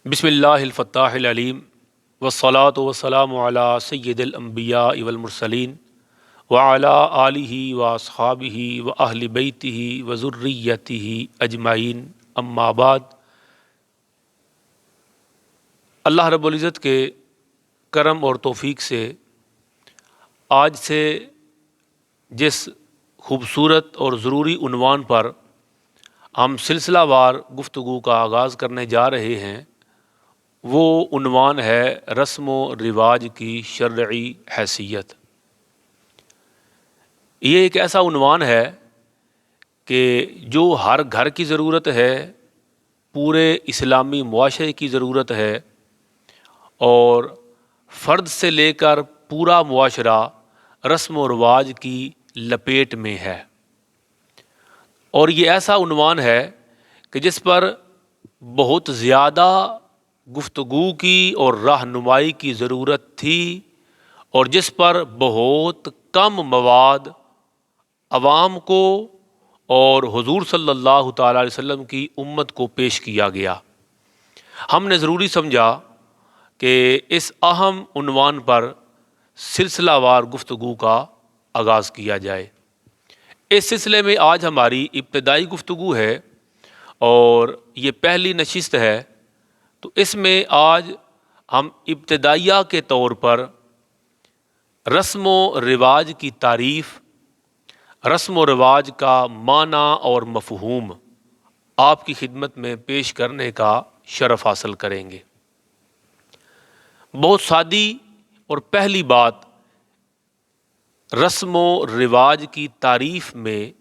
بسم اللہ الفتاح العلیم والصلاة والسلام علی سید الانبیاء والمرسلین وعلی آلہ واصحابہ واہل بیتہ وذریتہ اجمعین، اما بعد۔ اللہ رب العزت کے کرم اور توفیق سے آج سے جس خوبصورت اور ضروری عنوان پر ہم سلسلہ وار گفتگو کا آغاز کرنے جا رہے ہیں، وہ عنوان ہے رسم و رواج کی شرعی حیثیت۔ یہ ایک ایسا عنوان ہے کہ جو ہر گھر کی ضرورت ہے، پورے اسلامی معاشرے کی ضرورت ہے، اور فرد سے لے کر پورا معاشرہ رسم و رواج کی لپیٹ میں ہے۔ اور یہ ایسا عنوان ہے کہ جس پر بہت زیادہ گفتگو کی اور رہنمائی کی ضرورت تھی، اور جس پر بہت کم مواد عوام کو اور حضور صلی اللہ تعالیٰ علیہ وسلم کی امت کو پیش کیا گیا۔ ہم نے ضروری سمجھا کہ اس اہم عنوان پر سلسلہ وار گفتگو کا آغاز کیا جائے۔ اس سلسلے میں آج ہماری ابتدائی گفتگو ہے اور یہ پہلی نشست ہے، تو اس میں آج ہم ابتدائیہ کے طور پر رسم و رواج کی تعریف، رسم و رواج کا معنی اور مفہوم آپ کی خدمت میں پیش کرنے کا شرف حاصل کریں گے۔ بہت سادی اور پہلی بات رسم و رواج کی تعریف میں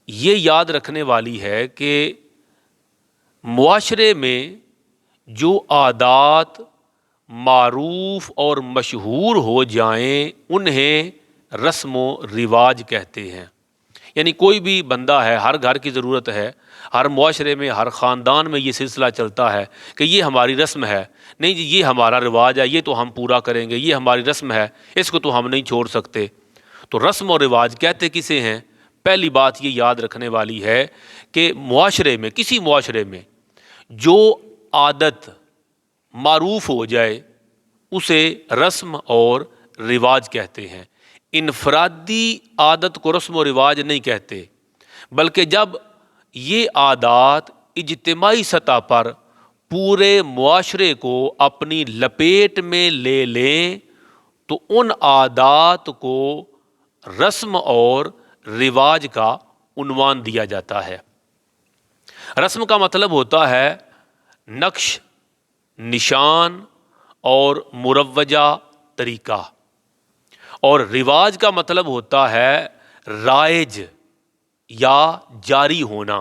یہ یاد رکھنے والی ہے کہ معاشرے میں جو عادات معروف اور مشہور ہو جائیں انہیں رسم و رواج کہتے ہیں۔ یعنی کوئی بھی بندہ ہے، ہر گھر کی ضرورت ہے، ہر معاشرے میں، ہر خاندان میں یہ سلسلہ چلتا ہے کہ یہ ہماری رسم ہے، نہیں جی یہ ہمارا رواج ہے، یہ تو ہم پورا کریں گے، یہ ہماری رسم ہے، اس کو تو ہم نہیں چھوڑ سکتے۔ تو رسم و رواج کہتے کسے ہیں؟ پہلی بات یہ یاد رکھنے والی ہے کہ معاشرے میں، کسی معاشرے میں جو عادت معروف ہو جائے اسے رسم اور رواج کہتے ہیں۔ انفرادی عادت کو رسم و رواج نہیں کہتے، بلکہ جب یہ عادات اجتماعی سطح پر پورے معاشرے کو اپنی لپیٹ میں لے لیں تو ان عادات کو رسم اور رواج کا عنوان دیا جاتا ہے۔ رسم کا مطلب ہوتا ہے نقش، نشان اور مروجہ طریقہ، اور رواج کا مطلب ہوتا ہے رائج یا جاری ہونا،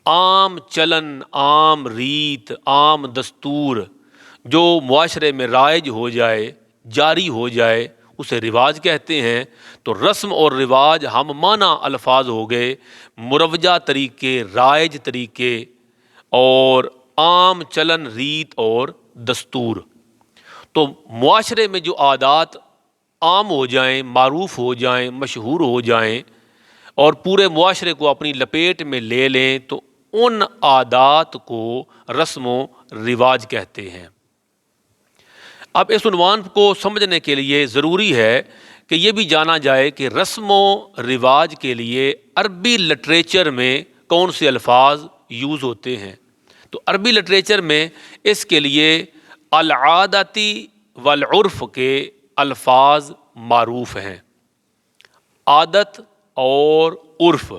عام چلن، عام ریت، عام دستور جو معاشرے میں رائج ہو جائے، جاری ہو جائے، اسے رواج کہتے ہیں۔ تو رسم اور رواج ہم معنی الفاظ ہو گئے، مروجہ طریقے، رائج طریقے اور عام چلن، ریت اور دستور۔ تو معاشرے میں جو عادات عام ہو جائیں، معروف ہو جائیں، مشہور ہو جائیں اور پورے معاشرے کو اپنی لپیٹ میں لے لیں تو ان عادات کو رسم و رواج کہتے ہیں۔ اب اس عنوان کو سمجھنے کے لیے ضروری ہے کہ یہ بھی جانا جائے کہ رسم و رواج کے لیے عربی لٹریچر میں کون سے الفاظ یوز ہوتے ہیں۔ تو عربی لٹریچر میں اس کے لیے العادتی والعرف کے الفاظ معروف ہیں۔ عادت اور عرف،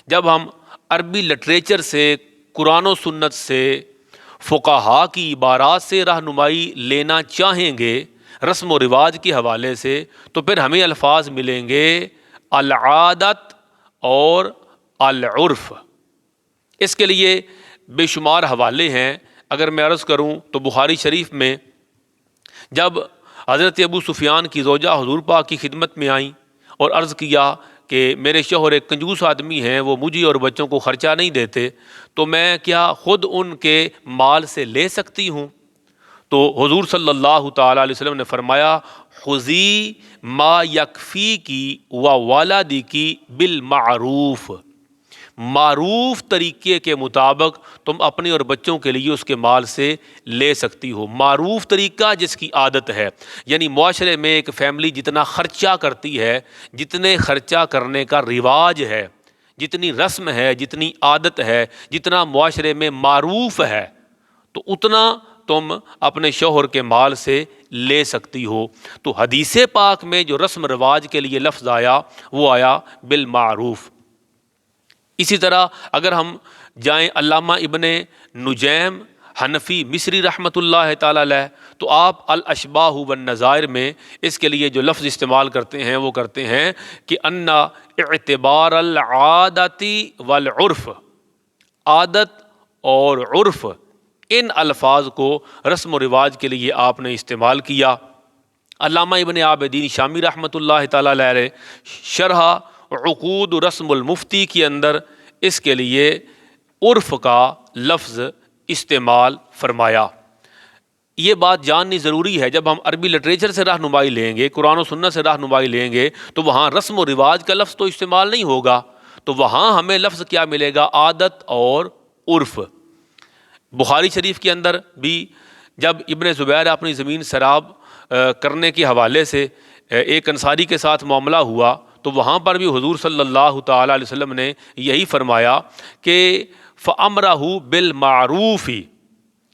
جب ہم عربی لٹریچر سے، قرآن و سنت سے، فقہا کی عبارات سے رہنمائی لینا چاہیں گے رسم و رواج کے حوالے سے، تو پھر ہمیں الفاظ ملیں گے العادت اور العرف۔ اس کے لیے بے شمار حوالے ہیں۔ اگر میں عرض کروں تو بخاری شریف میں جب حضرت ابو سفیان کی زوجہ حضور پاک کی خدمت میں آئیں اور عرض کیا کہ میرے شوہر ایک کنجوس آدمی ہیں، وہ مجھے اور بچوں کو خرچہ نہیں دیتے، تو میں کیا خود ان کے مال سے لے سکتی ہوں؟ تو حضور صلی اللہ تعالیٰ علیہ وسلم نے فرمایا خذی ما یکفیکی و والدیکی بالمعروف، معروف طریقے کے مطابق تم اپنے اور بچوں کے لیے اس کے مال سے لے سکتی ہو۔ معروف طریقہ جس کی عادت ہے، یعنی معاشرے میں ایک فیملی جتنا خرچہ کرتی ہے، جتنے خرچہ کرنے کا رواج ہے، جتنی رسم ہے، جتنی عادت ہے، جتنا معاشرے میں معروف ہے، تو اتنا تم اپنے شوہر کے مال سے لے سکتی ہو۔ تو حدیث پاک میں جو رسم رواج کے لیے لفظ آیا وہ آیا بالمعروف۔ اسی طرح اگر ہم جائیں علامہ ابن نجیم حنفی مصری رحمۃ اللہ تعالی علیہ، تو آپ الاشباح والنظائر میں اس کے لیے جو لفظ استعمال کرتے ہیں وہ کرتے ہیں کہ ان اعتبار العادتی والعرف، عادت اور عرف، ان الفاظ کو رسم و رواج کے لیے آپ نے استعمال کیا۔ علامہ ابن عابدین شامی رحمۃ اللہ تعالی علیہ شرح عقود رسم المفتی کے اندر اس کے لیے عرف کا لفظ استعمال فرمایا۔ یہ بات جاننی ضروری ہے، جب ہم عربی لٹریچر سے رہنمائی لیں گے، قرآن و سنت سے رہنمائی لیں گے، تو وہاں رسم و رواج کا لفظ تو استعمال نہیں ہوگا، تو وہاں ہمیں لفظ کیا ملے گا؟ عادت اور عرف۔ بخاری شریف کے اندر بھی جب ابن زبیر اپنی زمین سیراب کرنے کے حوالے سے ایک انصاری کے ساتھ معاملہ ہوا، تو وہاں پر بھی حضور صلی اللہ تعالیٰ علیہ وسلم نے یہی فرمایا کہ فَأَمْرَهُ بِالْمَعْرُوفِ،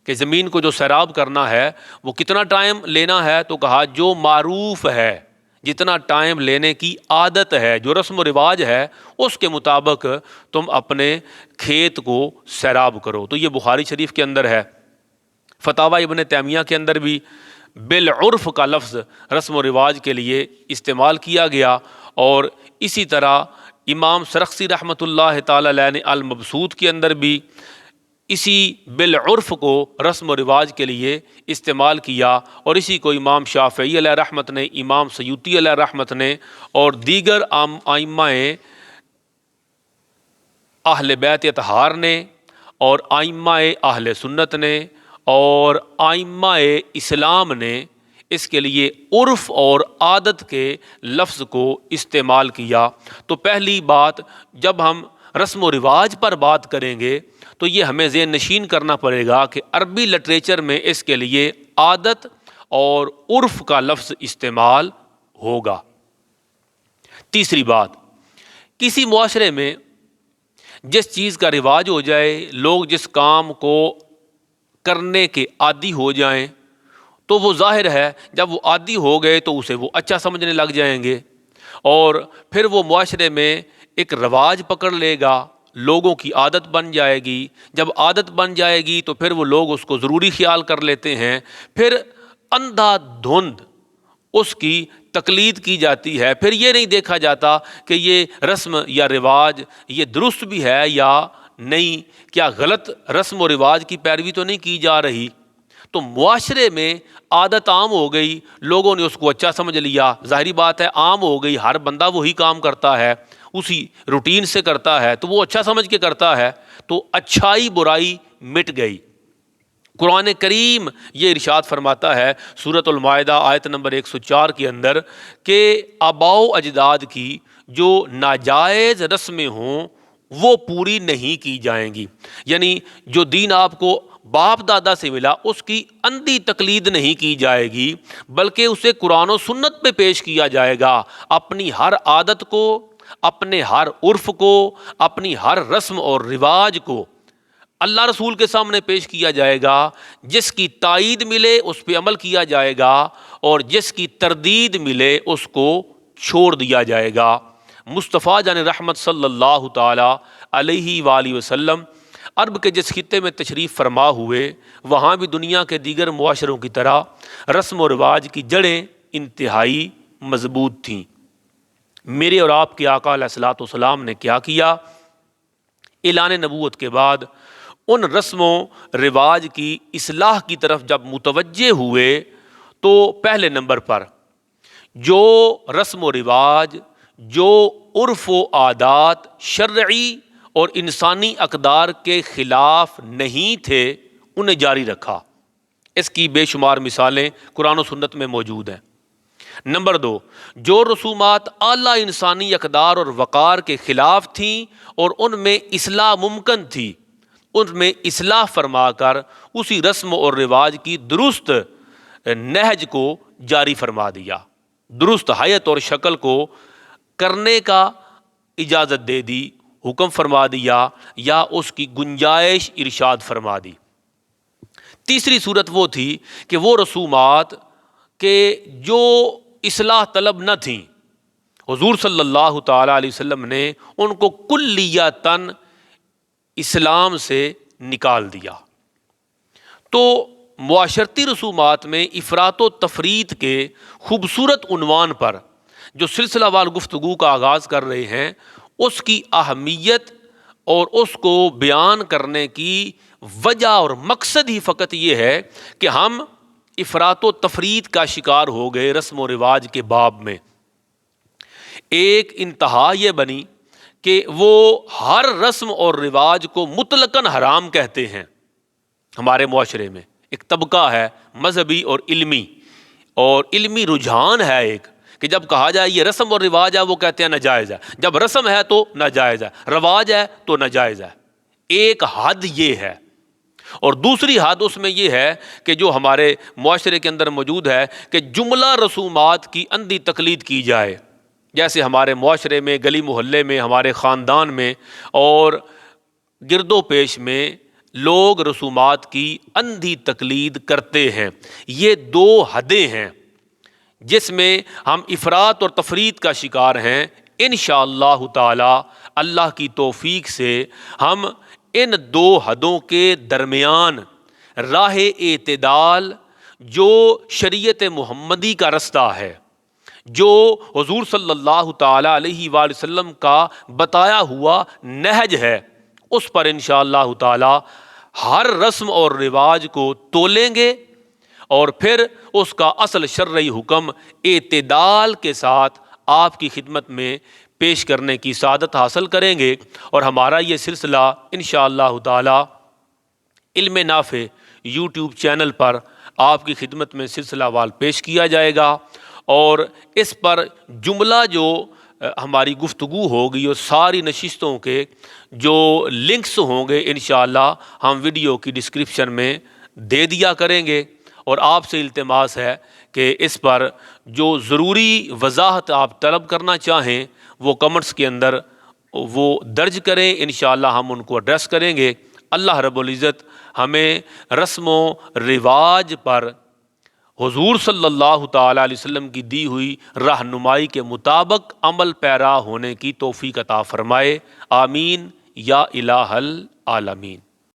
کہ زمین کو جو سیراب کرنا ہے وہ کتنا ٹائم لینا ہے؟ تو کہا جو معروف ہے، جتنا ٹائم لینے کی عادت ہے، جو رسم و رواج ہے، اس کے مطابق تم اپنے کھیت کو سیراب کرو۔ تو یہ بخاری شریف کے اندر ہے۔ فتاوی ابن تیمیہ کے اندر بھی بالعرف کا لفظ رسم و رواج کے لیے استعمال کیا گیا، اور اسی طرح امام سرخسی رحمۃ اللہ تعالی علیہ نے المبسوط کے اندر بھی اسی بالعرف کو رسم و رواج کے لیے استعمال کیا، اور اسی کو امام شافعی علیہ رحمت نے، امام سیوطی علیہ رحمت نے، اور دیگر ائمہ اہل بیت اطہار نے، اور ائمہ اہل سنت نے، اور ائمہ اسلام نے اس کے لیے عرف اور عادت کے لفظ کو استعمال کیا۔ تو پہلی بات، جب ہم رسم و رواج پر بات کریں گے تو یہ ہمیں ذہن نشین کرنا پڑے گا کہ عربی لٹریچر میں اس کے لیے عادت اور عرف کا لفظ استعمال ہوگا۔ تیسری بات، کسی معاشرے میں جس چیز کا رواج ہو جائے، لوگ جس کام کو کرنے کے عادی ہو جائیں، تو وہ ظاہر ہے جب وہ عادی ہو گئے تو اسے وہ اچھا سمجھنے لگ جائیں گے، اور پھر وہ معاشرے میں ایک رواج پکڑ لے گا، لوگوں کی عادت بن جائے گی۔ جب عادت بن جائے گی تو پھر وہ لوگ اس کو ضروری خیال کر لیتے ہیں، پھر اندھا دھند اس کی تقلید کی جاتی ہے، پھر یہ نہیں دیکھا جاتا کہ یہ رسم یا رواج یہ درست بھی ہے یا نہیں، کیا غلط رسم و رواج کی پیروی تو نہیں کی جا رہی۔ تو معاشرے میں عادت عام ہو گئی، لوگوں نے اس کو اچھا سمجھ لیا، ظاہری بات ہے عام ہو گئی، ہر بندہ وہی کام کرتا ہے، اسی روٹین سے کرتا ہے، تو وہ اچھا سمجھ کے کرتا ہے، تو اچھائی برائی مٹ گئی۔ قرآن کریم یہ ارشاد فرماتا ہے سورۃ المائدہ آیت نمبر 104 کے اندر کہ آباء و اجداد کی جو ناجائز رسمیں ہوں وہ پوری نہیں کی جائیں گی، یعنی جو دین آپ کو باپ دادا سے ملا اس کی اندھی تقلید نہیں کی جائے گی، بلکہ اسے قرآن و سنت پہ پیش کیا جائے گا۔ اپنی ہر عادت کو، اپنے ہر عرف کو، اپنی ہر رسم اور رواج کو اللہ رسول کے سامنے پیش کیا جائے گا، جس کی تائید ملے اس پہ عمل کیا جائے گا، اور جس کی تردید ملے اس کو چھوڑ دیا جائے گا۔ مصطفیٰ جان رحمت صلی اللہ تعالی علیہ وآلہ وسلم عرب کے جس خطے میں تشریف فرما ہوئے، وہاں بھی دنیا کے دیگر معاشروں کی طرح رسم و رواج کی جڑیں انتہائی مضبوط تھیں۔ میرے اور آپ کے آقا علیہ الصلوۃ والسلام نے کیا کیا؟ اعلان نبوت کے بعد ان رسم و رواج کی اصلاح کی طرف جب متوجہ ہوئے تو پہلے نمبر پر جو رسم و رواج، جو عرف و عادات شرعی اور انسانی اقدار کے خلاف نہیں تھے انہیں جاری رکھا۔ اس کی بے شمار مثالیں قرآن و سنت میں موجود ہیں۔ نمبر 2، جو رسومات اعلیٰ انسانی اقدار اور وقار کے خلاف تھیں اور ان میں اصلاح ممکن تھی، ان میں اصلاح فرما کر اسی رسم اور رواج کی درست نہج کو جاری فرما دیا، درست حیت اور شکل کو کرنے کا اجازت دے دی، حکم فرما دیا یا اس کی گنجائش ارشاد فرما دی۔ تیسری صورت وہ تھی کہ وہ رسومات کہ جو اصلاح طلب نہ تھیں، حضور صلی اللہ تعالیٰ علیہ وسلم نے ان کو کلیتاً اسلام سے نکال دیا۔ تو معاشرتی رسومات میں افراط و تفریط کے خوبصورت عنوان پر جو سلسلہ وار گفتگو کا آغاز کر رہے ہیں، اس کی اہمیت اور اس کو بیان کرنے کی وجہ اور مقصد ہی فقط یہ ہے کہ ہم افراط و تفریط کا شکار ہو گئے رسم و رواج کے باب میں۔ ایک انتہا یہ بنی کہ وہ ہر رسم اور رواج کو مطلقاً حرام کہتے ہیں۔ ہمارے معاشرے میں ایک طبقہ ہے مذہبی اور علمی رجحان ہے ایک، کہ جب کہا جائے یہ رسم اور رواج ہے وہ کہتے ہیں ناجائز ہے، جب رسم ہے تو ناجائز ہے، رواج ہے تو ناجائز ہے۔ ایک حد یہ ہے، اور دوسری حد اس میں یہ ہے کہ جو ہمارے معاشرے کے اندر موجود ہے کہ جملہ رسومات کی اندھی تقلید کی جائے، جیسے ہمارے معاشرے میں، گلی محلے میں، ہمارے خاندان میں اور گرد و پیش میں لوگ رسومات کی اندھی تقلید کرتے ہیں۔ یہ دو حدیں ہیں جس میں ہم افراط اور تفریط کا شکار ہیں۔ انشاءاللہ تعالی اللہ کی توفیق سے ہم ان دو حدوں کے درمیان راہ اعتدال جو شریعت محمدی کا رستہ ہے، جو حضور صلی اللہ تعالیٰ علیہ وآلہ وسلم کا بتایا ہوا نہج ہے، اس پر انشاءاللہ تعالی ہر رسم اور رواج کو تولیں گے اور پھر اس کا اصل شرعی حکم اعتدال کے ساتھ آپ کی خدمت میں پیش کرنے کی سعادت حاصل کریں گے۔ اور ہمارا یہ سلسلہ انشاءاللہ تعالی علم نافع یوٹیوب چینل پر آپ کی خدمت میں سلسلہ وار پیش کیا جائے گا، اور اس پر جملہ جو ہماری گفتگو ہوگی اور ساری نشستوں کے جو لنکس ہوں گے انشاءاللہ ہم ویڈیو کی ڈسکرپشن میں دے دیا کریں گے، اور آپ سے التماس ہے کہ اس پر جو ضروری وضاحت آپ طلب کرنا چاہیں وہ کمنٹس کے اندر وہ درج کریں، انشاءاللہ ہم ان کو ایڈریس کریں گے۔ اللہ رب العزت ہمیں رسم و رواج پر حضور صلی اللہ تعالیٰ علیہ وسلم کی دی ہوئی رہنمائی کے مطابق عمل پیرا ہونے کی توفیق عطا فرمائے، آمین یا الہ العالمین۔